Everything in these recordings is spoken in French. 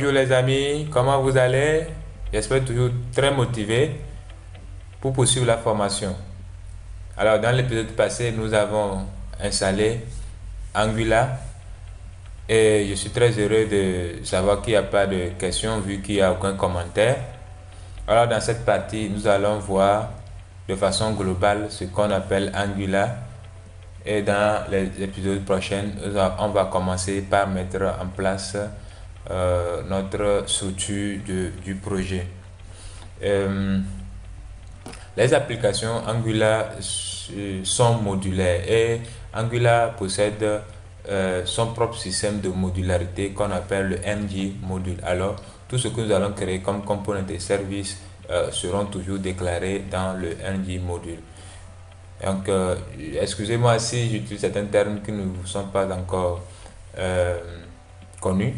Bonjour les amis, comment vous allez? J'espère toujours très motivé pour poursuivre la formation. Alors dans l'épisode passé, nous avons installé Angular et je suis très heureux de savoir qu'il n'y a pas de questions vu qu'il n'y a aucun commentaire. Alors dans cette partie, nous allons voir de façon globale ce qu'on appelle Angular et dans les épisodes prochains, on va commencer par mettre en place notre structure du projet. Les applications Angular sont modulaires et Angular possède son propre système de modularité qu'on appelle le ng module. Alors, tout ce que nous allons créer comme components et services seront toujours déclarés dans le ng module. Donc, excusez-moi si j'utilise certains termes qui ne vous sont pas encore connus.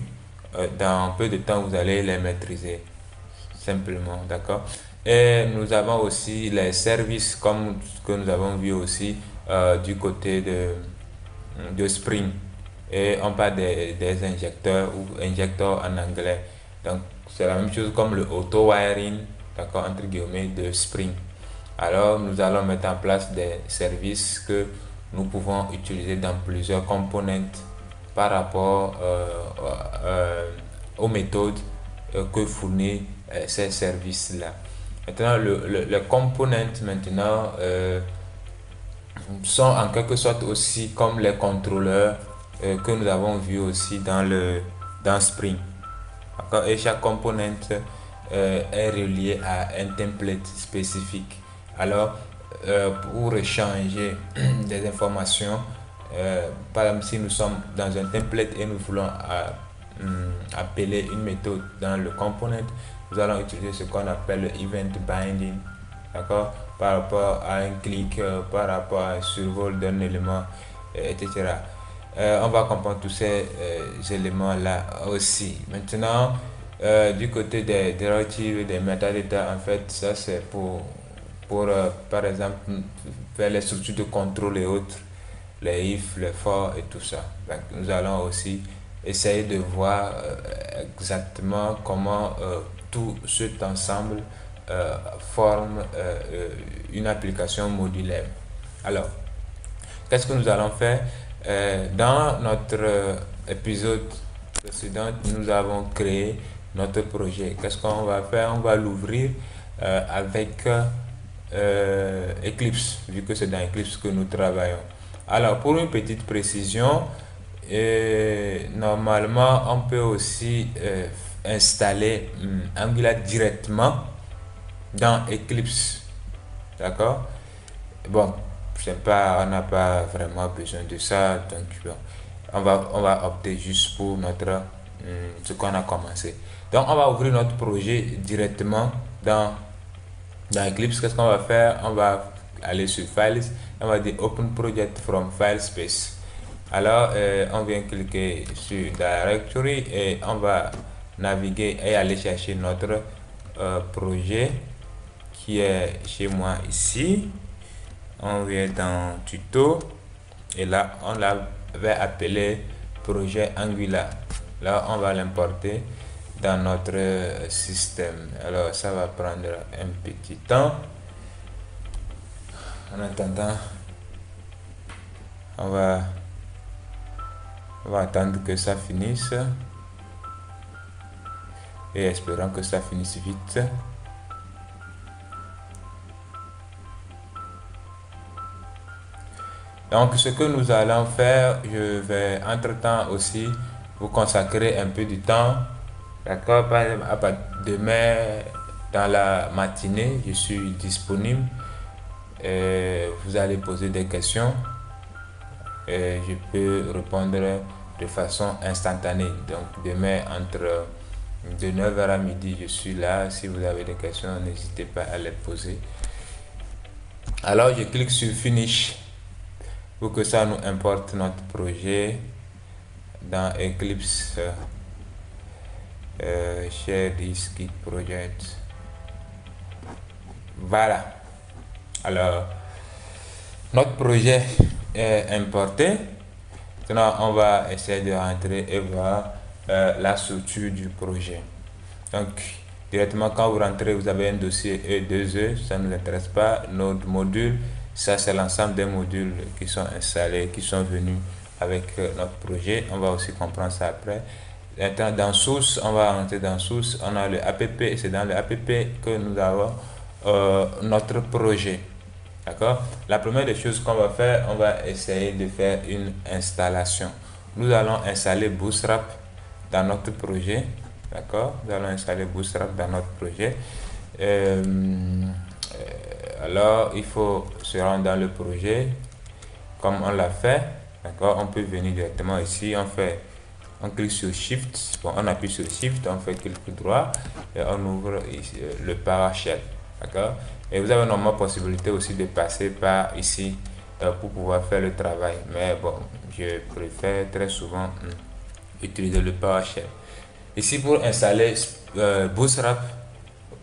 Dans peu de temps, vous allez les maîtriser simplement, d'accord? Et nous avons aussi les services comme ce que nous avons vu aussi du côté de Spring. Et on parle des injecteurs ou injecteurs en anglais. Donc, c'est la même chose comme le auto-wiring, d'accord, entre guillemets, de Spring. Alors, nous allons mettre en place des services que nous pouvons utiliser dans plusieurs components par rapport aux méthodes que fournit ces services-là. Maintenant, les components maintenant sont en quelque sorte aussi comme les contrôleurs que nous avons vu aussi dans Spring. Et chaque component est relié à un template spécifique. Alors, pour échanger des informations, par exemple, si nous sommes dans un template et nous voulons appeler une méthode dans le component, nous allons utiliser ce qu'on appelle le event binding, d'accord, par rapport à un clic, par rapport à un survol d'un élément, etc. On va comprendre tous ces éléments là aussi. Maintenant, du côté des directives et des metadata, en fait, ça c'est pour par exemple faire les structures de contrôle et autres, les if, les for et tout ça. Donc, nous allons aussi essayer de voir exactement comment tout cet ensemble forme une application modulaire. Alors, qu'est-ce que nous allons faire? Dans notre épisode précédent, nous avons créé notre projet. Qu'est-ce qu'on va faire? On va l'ouvrir avec Eclipse, vu que c'est dans Eclipse que nous travaillons. Alors, pour une petite précision, normalement, on peut aussi installer Angular directement dans Eclipse. D'accord? Bon, on n'a pas vraiment besoin de ça, donc bon, on va opter juste pour notre ce qu'on a commencé. Donc, on va ouvrir notre projet directement dans Eclipse. Qu'est-ce qu'on va faire? On va aller sur Files, on va dire Open Project from File Space. Alors, on vient cliquer sur Directory et on va naviguer et aller chercher notre projet qui est chez moi ici. On vient dans Tuto et là, on l'avait appelé projet Angular. Là, on va l'importer dans notre système. Alors, ça va prendre un petit temps. En attendant, on va attendre que ça finisse et espérons que ça finisse vite. Donc, ce que nous allons faire, je vais entre-temps aussi vous consacrer un peu du temps. D'accord? Par exemple, demain, dans la matinée, je suis disponible. Vous allez poser des questions. Je peux répondre de façon instantanée. Donc, demain, entre de 9h à midi, je suis là. Si vous avez des questions, n'hésitez pas à les poser. Alors, je clique sur Finish pour que ça nous importe notre projet dans Eclipse. Share this Git project. Voilà. Alors, notre projet est importé. Maintenant, on va essayer de rentrer et voir la structure du projet. Donc, directement quand vous rentrez, vous avez un dossier E2E, ça ne nous intéresse pas. Notre module, ça c'est l'ensemble des modules qui sont installés, qui sont venus avec notre projet. On va aussi comprendre ça après. Dans source, on va rentrer dans source. On a le app, c'est dans le app que nous avons notre projet. D'accord? La première des choses qu'on va faire, on va essayer de faire une installation. Nous allons installer Bootstrap dans notre projet. D'accord? Nous allons installer Bootstrap dans notre projet. Alors, il faut se rendre dans le projet comme on l'a fait. D'accord? On peut venir directement ici. On clique sur Shift. Bon, on appuie sur Shift, on fait clic droit et on ouvre ici, le PowerShell. D'accord? Et vous avez normalement possibilité aussi de passer par ici pour pouvoir faire le travail. Mais bon, je préfère très souvent utiliser le PowerShell. Ici, pour installer Bootstrap,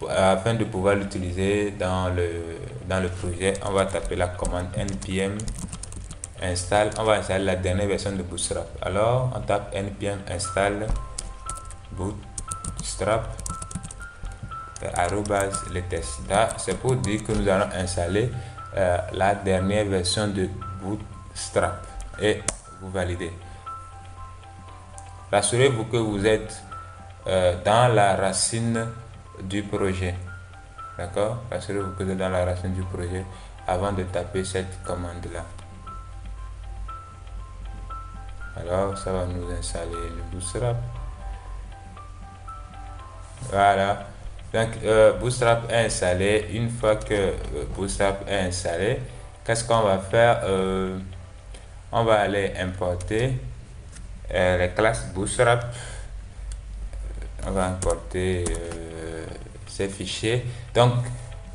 afin de pouvoir l'utiliser dans le projet, on va taper la commande npm install. On va installer la dernière version de Bootstrap. Alors, on tape npm install Bootstrap les tests. C'est pour dire que nous allons installer la dernière version de Bootstrap et vous validez. Rassurez-vous que vous êtes dans la racine du projet. D'accord? Rassurez-vous que vous êtes dans la racine du projet avant de taper cette commande là. Alors, ça va nous installer le Bootstrap. Voilà. Donc, Bootstrap est installé. Une fois que Bootstrap est installé, qu'est-ce qu'on va faire? On va aller importer les classes Bootstrap. On va importer ces fichiers. Donc,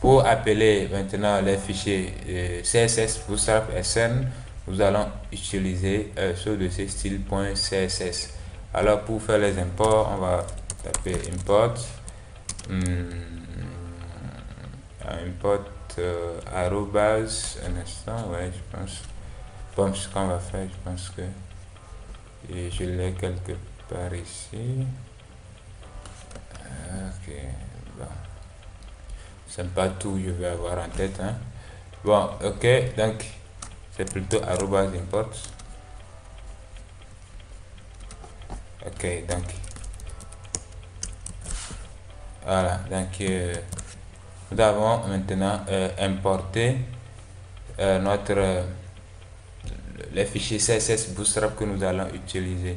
pour appeler maintenant les fichiers CSS Bootstrap SN, nous allons utiliser ce dossier style.css. Alors, pour faire les imports, on va taper import. Import arrobas, un instant, ouais, je pense. Bon, ce qu'on va faire, je pense que je l'ai quelque part ici. Ok, bon. C'est pas tout, je vais avoir en tête, hein. Bon, ok, donc c'est plutôt arrobas import. Ok, donc voilà, donc nous avons maintenant importé les fichiers CSS Bootstrap que nous allons utiliser.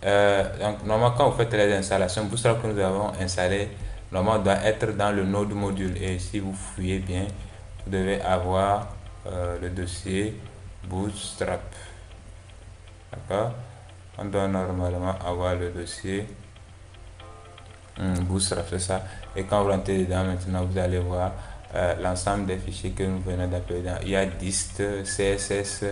Donc normalement quand vous faites les installations, Bootstrap que nous avons installé normalement doit être dans le node module, et si vous fouillez bien, vous devez avoir le dossier Bootstrap. D'accord? On doit normalement avoir le dossier Bootstrap, c'est ça. Et quand vous rentrez dedans maintenant, vous allez voir l'ensemble des fichiers que nous venons d'appeler. Il y a dist, CSS.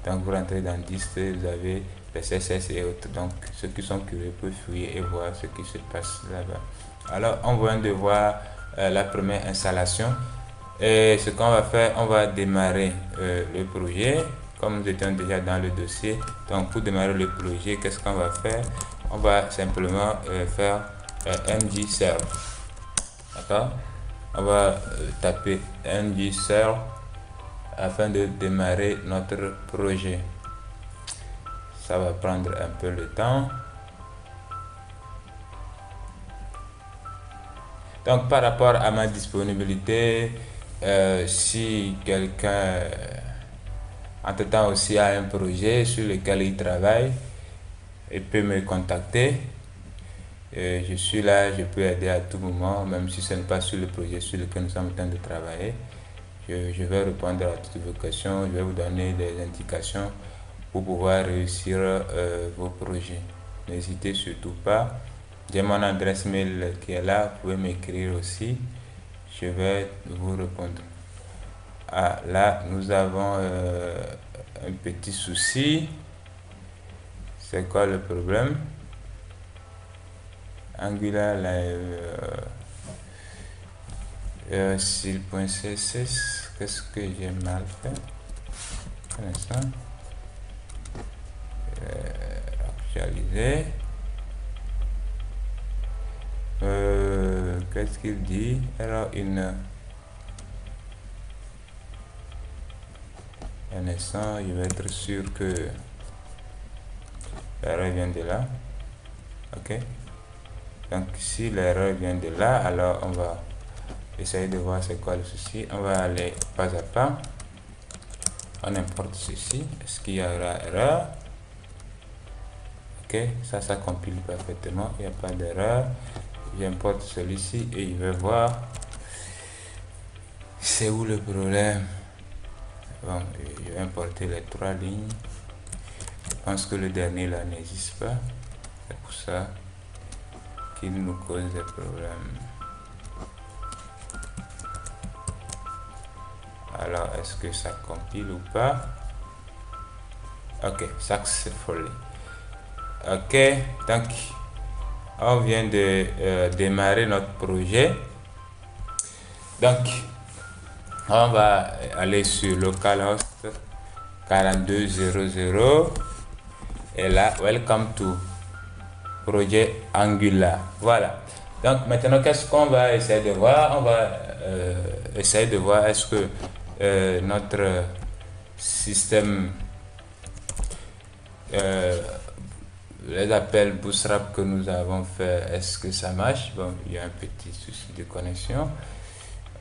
Donc vous rentrez dans dist, vous avez les CSS et autres. Donc ceux qui sont curieux peuvent fouiller et voir ce qui se passe là-bas. Alors on vient de voir la première installation. Et ce qu'on va faire, on va démarrer le projet comme nous étions déjà dans le dossier. Donc pour démarrer le projet, qu'est-ce qu'on va faire? On va simplement faire ng-serve. D'accord? On va taper ng-serve afin de démarrer notre projet. Ça va prendre un peu de temps. Donc par rapport à ma disponibilité, si quelqu'un entre-temps aussi a un projet sur lequel il travaille, il peut me contacter. Je suis là, je peux aider à tout moment, même si ce n'est pas sur le projet sur lequel nous sommes en train de travailler. Je vais répondre à toutes vos questions, je vais vous donner des indications pour pouvoir réussir vos projets. N'hésitez surtout pas. J'ai mon adresse mail qui est là, vous pouvez m'écrire aussi, je vais vous répondre. Ah, là, nous avons un petit souci. C'est quoi le problème? Angular style.css, qu'est-ce que j'ai mal fait? Un instant. Actualiser. Qu'est-ce qu'il dit? Alors un instant, je vais être sûr que l'erreur vient de là. Ok, donc si l'erreur vient de là, alors on va essayer de voir c'est quoi le souci. On va aller pas à pas. On importe ceci. Est-ce qu'il y aura erreur? Ok, ça compile parfaitement, il n'y a pas d'erreur. J'importe celui-ci et je vais voir c'est où le problème. Bon, je vais importer les 3 lignes. Je pense que le dernier là n'existe pas, c'est pour ça qu'il nous cause des problèmes. Alors est-ce que ça compile ou pas? Ok, successfully. Ok, donc on vient de démarrer notre projet. Donc on va aller sur localhost 4200 et là welcome to projet Angular. Voilà, donc maintenant qu'est-ce qu'on va essayer de voir? On va essayer de voir est-ce que notre système, les appels Bootstrap que nous avons fait, est-ce que ça marche? Bon, il y a un petit souci de connexion.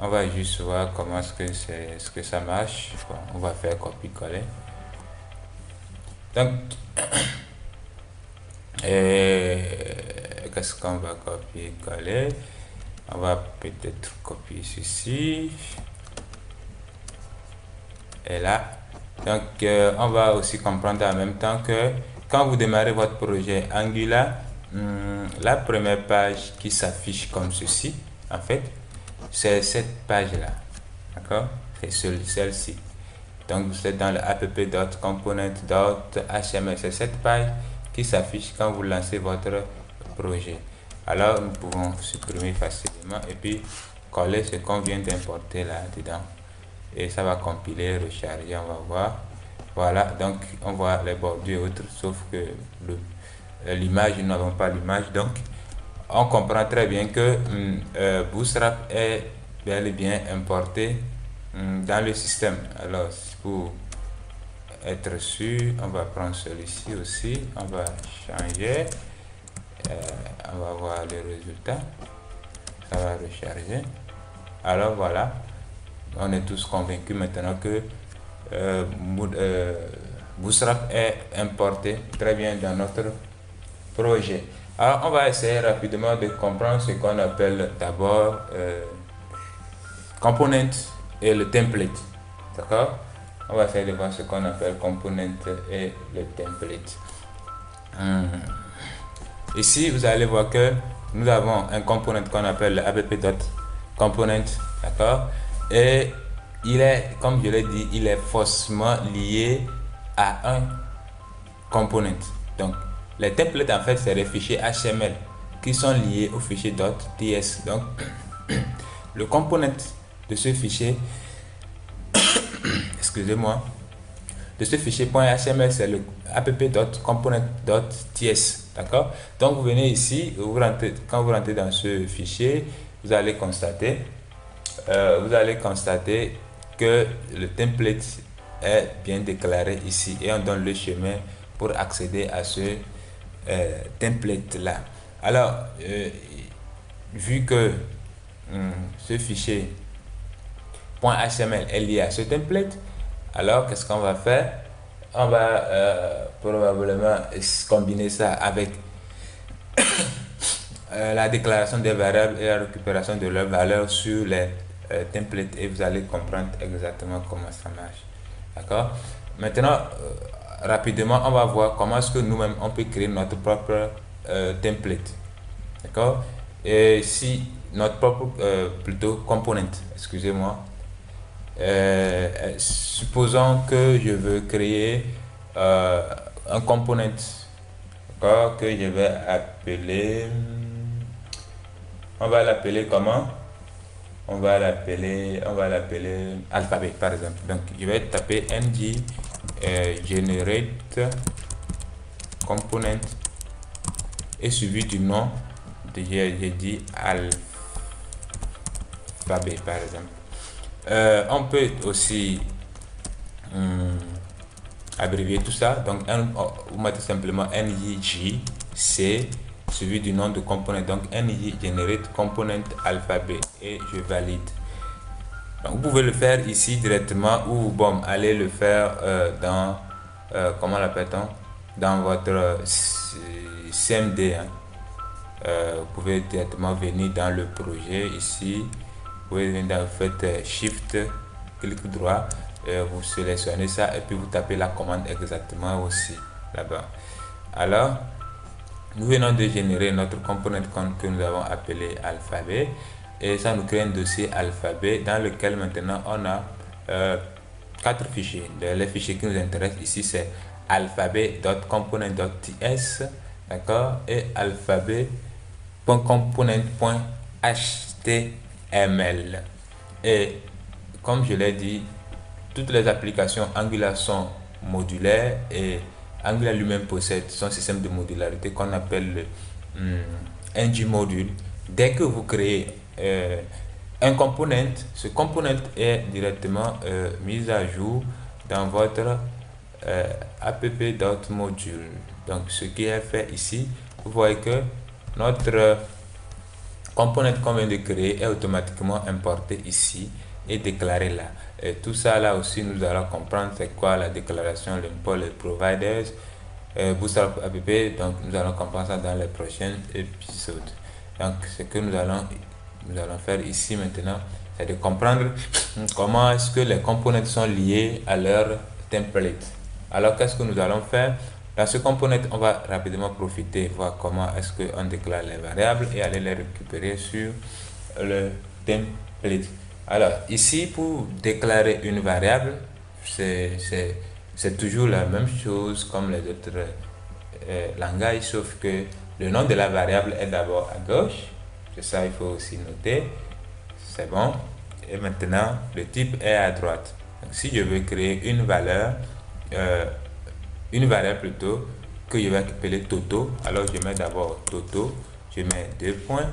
On va juste voir comment est-ce que ça marche. Bon, on va faire copier-coller. Donc qu'est-ce qu'on va copier-coller? On va peut-être copier ceci et là. Donc on va aussi comprendre en même temps que quand vous démarrez votre projet Angular, la première page qui s'affiche comme ceci, en fait, c'est cette page là, d'accord? C'est celle-ci. Donc vous êtes dans le app.component.html, c'est cette page qui s'affiche quand vous lancez votre projet. Alors nous pouvons supprimer facilement et puis coller ce qu'on vient d'importer là dedans et ça va compiler, recharger, on va voir. Voilà, donc on voit les bordures et autres, sauf que l'image, nous n'avons pas l'image, donc on comprend très bien que Bootstrap est bel et bien importé dans le système. Alors pour être sûr, on va prendre celui-ci aussi, on va changer, on va voir le résultat, ça va recharger. Alors voilà, on est tous convaincus maintenant que Bootstrap est importé très bien dans notre projet. Alors on va essayer rapidement de comprendre ce qu'on appelle d'abord component et le template. D'accord? On va essayer de voir ce qu'on appelle component et le template. Ici vous allez voir que nous avons un component qu'on appelle le app.component, d'accord, et il est, comme je l'ai dit, il est forcément lié à un component. Donc les templates en fait c'est les fichiers HTML qui sont liés au fichier .ts. Donc le component de ce fichier excusez-moi, de ce fichier .html, c'est le app.component.ts, d'accord. Donc vous venez ici, quand vous rentrez dans ce fichier, vous allez constater que le template est bien déclaré ici et on donne le chemin pour accéder à ce template là. Alors vu que ce fichier .html est lié à ce template, alors qu'est-ce qu'on va faire? On va probablement combiner ça avec la déclaration des variables et la récupération de leurs valeurs sur les templates et vous allez comprendre exactement comment ça marche. D'accord? Maintenant, rapidement, on va voir comment est-ce que nous-mêmes on peut créer notre propre template. D'accord? Et si notre propre plutôt component, excusez-moi. Supposons que je veux créer un component, d'accord, que je vais appeler, on va l'appeler comment? On va l'appeler alphabet par exemple. Donc je vais taper ng generate component et suivi du nom j'ai dit alphabet par exemple. On peut aussi abrévier tout ça. Donc vous mettez simplement NIJ, c'est suivi du nom de component. Donc NIJ generate component alphabet et je valide. Donc, vous pouvez le faire ici directement ou bon, allez le faire dans comment l'appelle-t-on, dans votre CMD. Hein. Vous pouvez directement venir dans le projet ici. Vous pouvez venir dans, vous faites Shift, clic droit, vous sélectionnez ça et puis vous tapez la commande exactement aussi là-bas. Alors, nous venons de générer notre component que nous avons appelé alphabet. Et ça nous crée un dossier alphabet dans lequel maintenant on a 4 fichiers. Les fichiers qui nous intéressent ici, c'est alphabet.component.ts, d'accord, et alphabet.component.html. Et comme je l'ai dit, toutes les applications Angular sont modulaires et Angular lui-même possède son système de modularité qu'on appelle le ng-module. Dès que vous créez un component, ce component est directement mis à jour dans votre app.module. Donc ce qui est fait ici, vous voyez que notre component qu'on vient de créer est automatiquement importé ici et déclaré là. Et tout ça là aussi, nous allons comprendre c'est quoi la déclaration, l'import, les providers, Bootstrap app. Donc nous allons comprendre ça dans les prochains épisodes. Donc ce que nous allons faire ici maintenant, c'est de comprendre comment est-ce que les components sont liés à leur template. Alors qu'est-ce que nous allons faire? Dans ce component, on va rapidement profiter, voir comment est-ce qu'on déclare les variables et aller les récupérer sur le template. Alors ici, pour déclarer une variable, c'est toujours la même chose comme les autres langages, sauf que le nom de la variable est d'abord à gauche. C'est ça, il faut aussi noter. C'est bon. Et maintenant, le type est à droite. Donc, si je veux créer une valeur, une variable plutôt, que je vais appeler Toto, alors je mets d'abord Toto, je mets 2 points,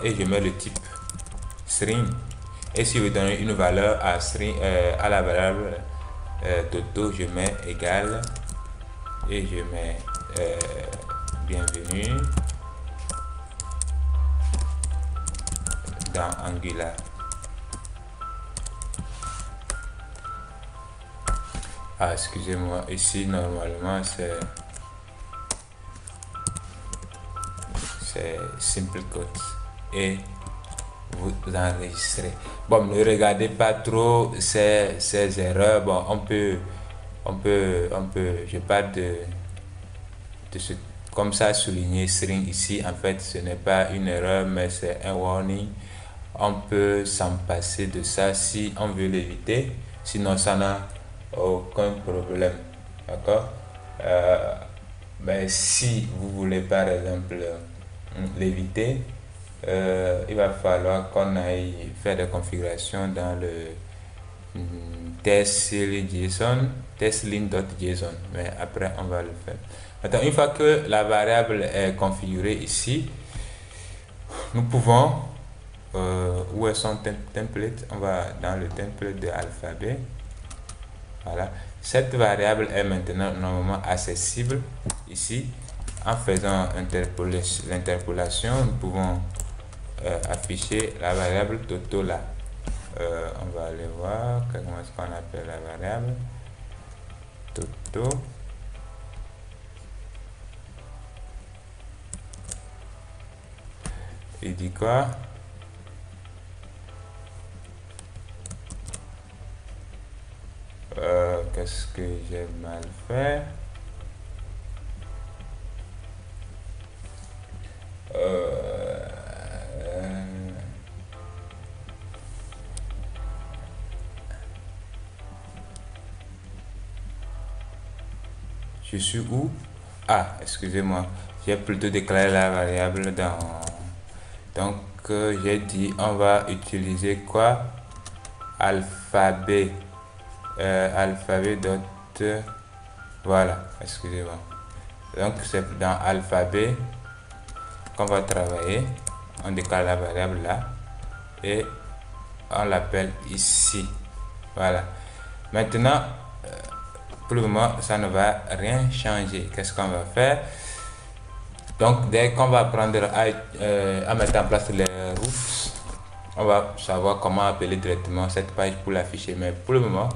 et je mets le type string. Et si je veux donner une valeur à string, à la variable Toto, je mets égal et je mets bienvenue dans Angular. Ah, excusez-moi, ici normalement c'est simple code et vous enregistrez. Bon, ne regardez pas trop ces erreurs. Bon, je parle de ce, comme ça, souligner string ici. En fait, ce n'est pas une erreur, mais c'est un warning. On peut s'en passer de ça si on veut l'éviter. Sinon, ça n'a aucun problème. D'accord? Mais si vous voulez, par exemple, l'éviter, il va falloir qu'on aille faire des configurations dans le testline.json, mais après on va le faire. Maintenant, une fois que la variable est configurée ici, nous pouvons où est son template? On va dans le template de alphabet. Voilà, cette variable est maintenant normalement accessible ici. En faisant l'interpolation, nous pouvons afficher la variable Toto là. On va aller voir comment est-ce qu'on appelle la variable Toto. Il dit quoi? Qu'est-ce que j'ai mal fait? Je suis où? Ah, excusez-moi, j'ai plutôt déclaré la variable dans... Donc, j'ai dit, on va utiliser quoi? Alphabet. Alphabet dot... Voilà, excusez-moi. Donc, c'est dans alphabet. qu'on va travailler. On décale la variable là et on l'appelle ici. Voilà. Maintenant, pour le moment, ça ne va rien changer. Qu'est-ce qu'on va faire? Donc, dès qu'on va apprendre à mettre en place les routes, on va savoir comment appeler directement cette page pour l'afficher. Mais pour le moment,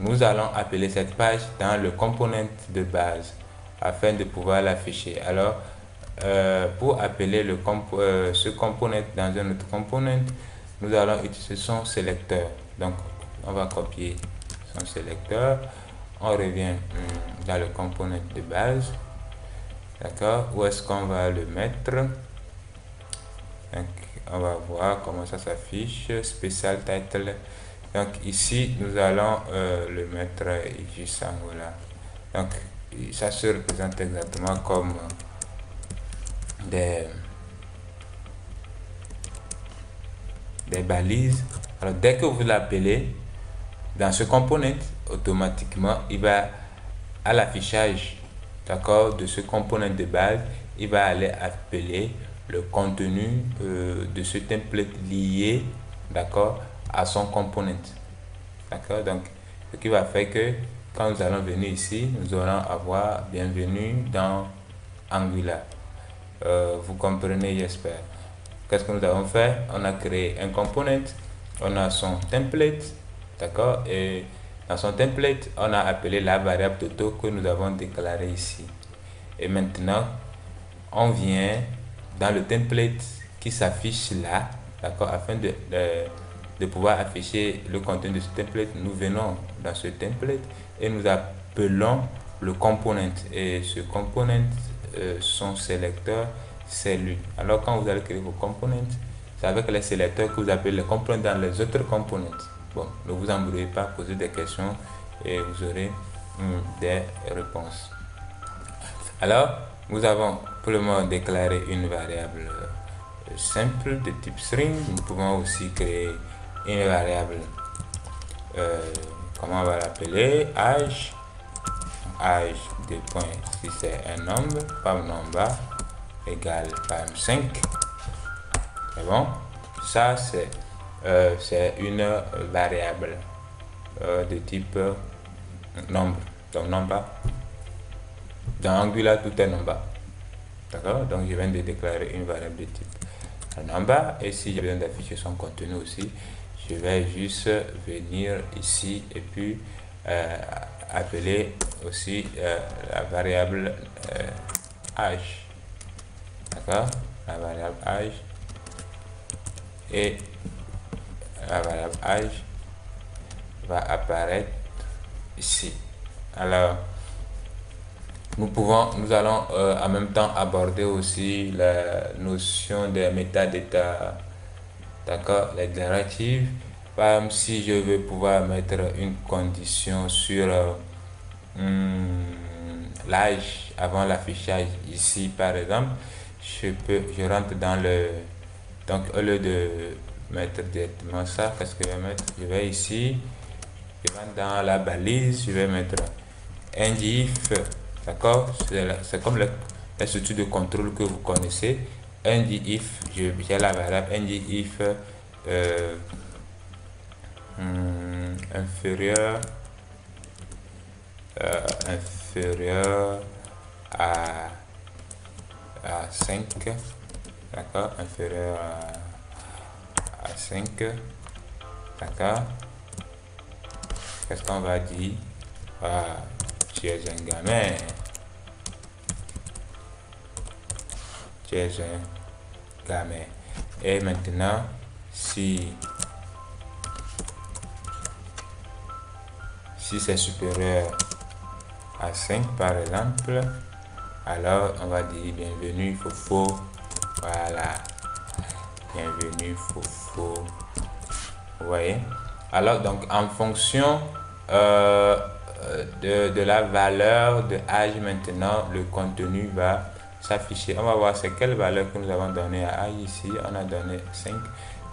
nous allons appeler cette page dans le component de base afin de pouvoir l'afficher. Alors, pour appeler ce component dans un autre component, nous allons utiliser son sélecteur. Donc, on va copier son sélecteur. On revient dans le component de base. D'accord? Où est-ce qu'on va le mettre? Donc, on va voir comment ça s'affiche. Special title. Donc, ici, nous allons le mettre juste en haut là. Donc, ça se représente exactement comme des balises. Alors, dès que vous l'appelez dans ce component, automatiquement, il va à l'affichage, d'accord, de ce component de base, il va aller appeler le contenu de ce template lié, d'accord, à son component, d'accord. Donc, ce qui va faire que quand nous allons venir ici, nous allons avoir bienvenue dans Angular. Vous comprenez, j'espère. Qu'est-ce que nous avons fait? On a créé un component, on a son template, d'accord, et dans son template, on a appelé la variable Toto que nous avons déclarée ici. Et maintenant, on vient dans le template qui s'affiche là, d'accord, afin de pouvoir afficher le contenu de ce template. Nous venons dans ce template et nous appelons le component. Et ce component, son sélecteur, c'est lui. Alors, quand vous allez créer vos components, c'est avec les sélecteurs que vous appelez les components dans les autres components. Bon, ne vous embrouillez pas, posez des questions et vous aurez des réponses. Alors, nous avons pour le moment déclaré une variable simple de type string. Nous pouvons aussi créer une variable, comment on va l'appeler, âge de point, si c'est un nombre, pam number égale pam 5. C'est bon, ça c'est une variable de type nombre. Donc number, dans Angular tout est number, d'accord. Donc je viens de déclarer une variable de type number, et si j'ai besoin d'afficher son contenu aussi, je vais juste venir ici et puis appeler aussi la variable âge, d'accord, la variable âge, et la variable âge va apparaître ici. Alors, nous allons en même temps aborder aussi la notion des métadata, d'accord, les déclaratives. Par exemple, si je veux pouvoir mettre une condition sur l'âge avant l'affichage ici, par exemple, je rentre dans le, donc au lieu de mettre directement ça, qu'est-ce que je vais mettre? Je vais ici, je rentre dans la balise, je vais mettre ngIf, d'accord, c'est comme la structure de contrôle que vous connaissez. ngIf, j'ai la variable ngIf inférieur à 5, d'accord, inférieur à 5, d'accord. Qu'est-ce qu'on va dire? Tu es un gamin, tu es un gamin. Et maintenant, si c'est supérieur à 5 par exemple, alors on va dire bienvenue Fofo. Voilà, bienvenue Fofo. Vous voyez? Alors donc en fonction de la valeur de âge, maintenant le contenu va s'afficher. On va voir c'est quelle valeur que nous avons donné à âge ici. On a donné 5.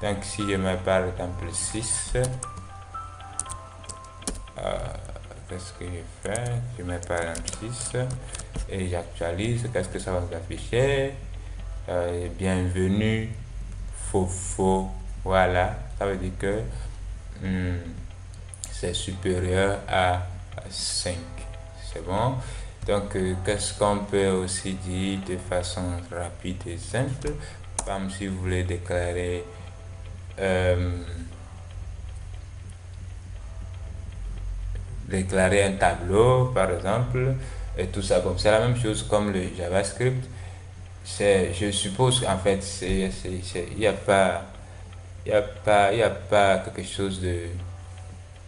Donc si je mets par exemple 6, qu'est-ce que je fais? Je mets par exemple 6 et j'actualise. Qu'est-ce que ça va nous afficher? bienvenue, faux, voilà, ça veut dire que c'est supérieur à 5. C'est bon. Donc, qu'est-ce qu'on peut aussi dire de façon rapide et simple? Comme si vous voulez déclarer un tableau, par exemple, et tout ça. Comme c'est la même chose comme le JavaScript. Je suppose qu'en fait, il n'y a pas, il y a pas quelque chose de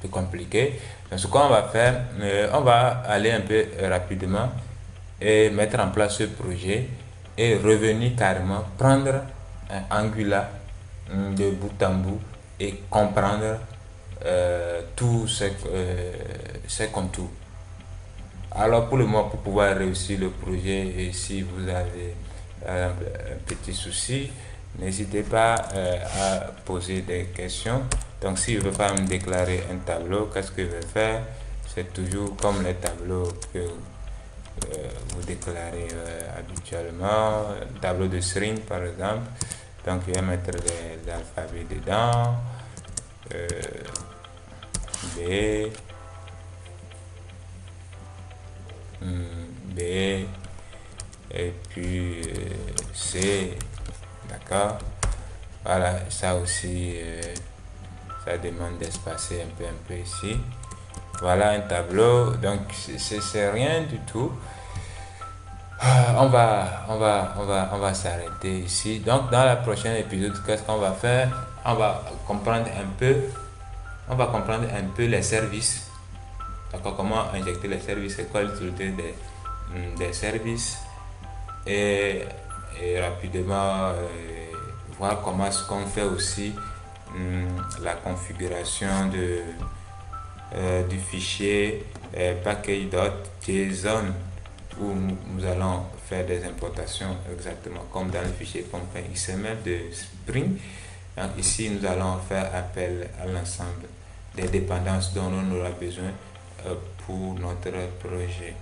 compliqué. Donc, ce qu'on va faire, on va aller un peu rapidement et mettre en place ce projet et revenir carrément prendre un Angular de bout en bout et comprendre tous ces contours. Alors pour le moment, pour pouvoir réussir le projet, et si vous avez un petit souci, n'hésitez pas à poser des questions. Donc si je veux pas me déclarer un tableau, qu'est-ce que je vais faire? C'est toujours comme les tableaux que vous déclarez habituellement, un tableau de string par exemple. Donc je vais mettre les alphabets dedans, B, B, et puis C, d'accord. Voilà, ça aussi, ça demande d'espacer un peu ici. Voilà un tableau, donc c'est rien du tout. On va s'arrêter ici. Donc dans la prochaine épisode, qu'est-ce qu'on va faire? On va comprendre un peu les services. D'accord, comment injecter les services, c'est quoi l'utilité des services, et rapidement voir comment est-ce qu'on fait aussi la configuration du fichier package.json où nous allons faire des importations exactement comme dans le fichier qu'on fait XML de Spring. Donc ici nous allons faire appel à l'ensemble des dépendances dont on aura besoin pour notre projet.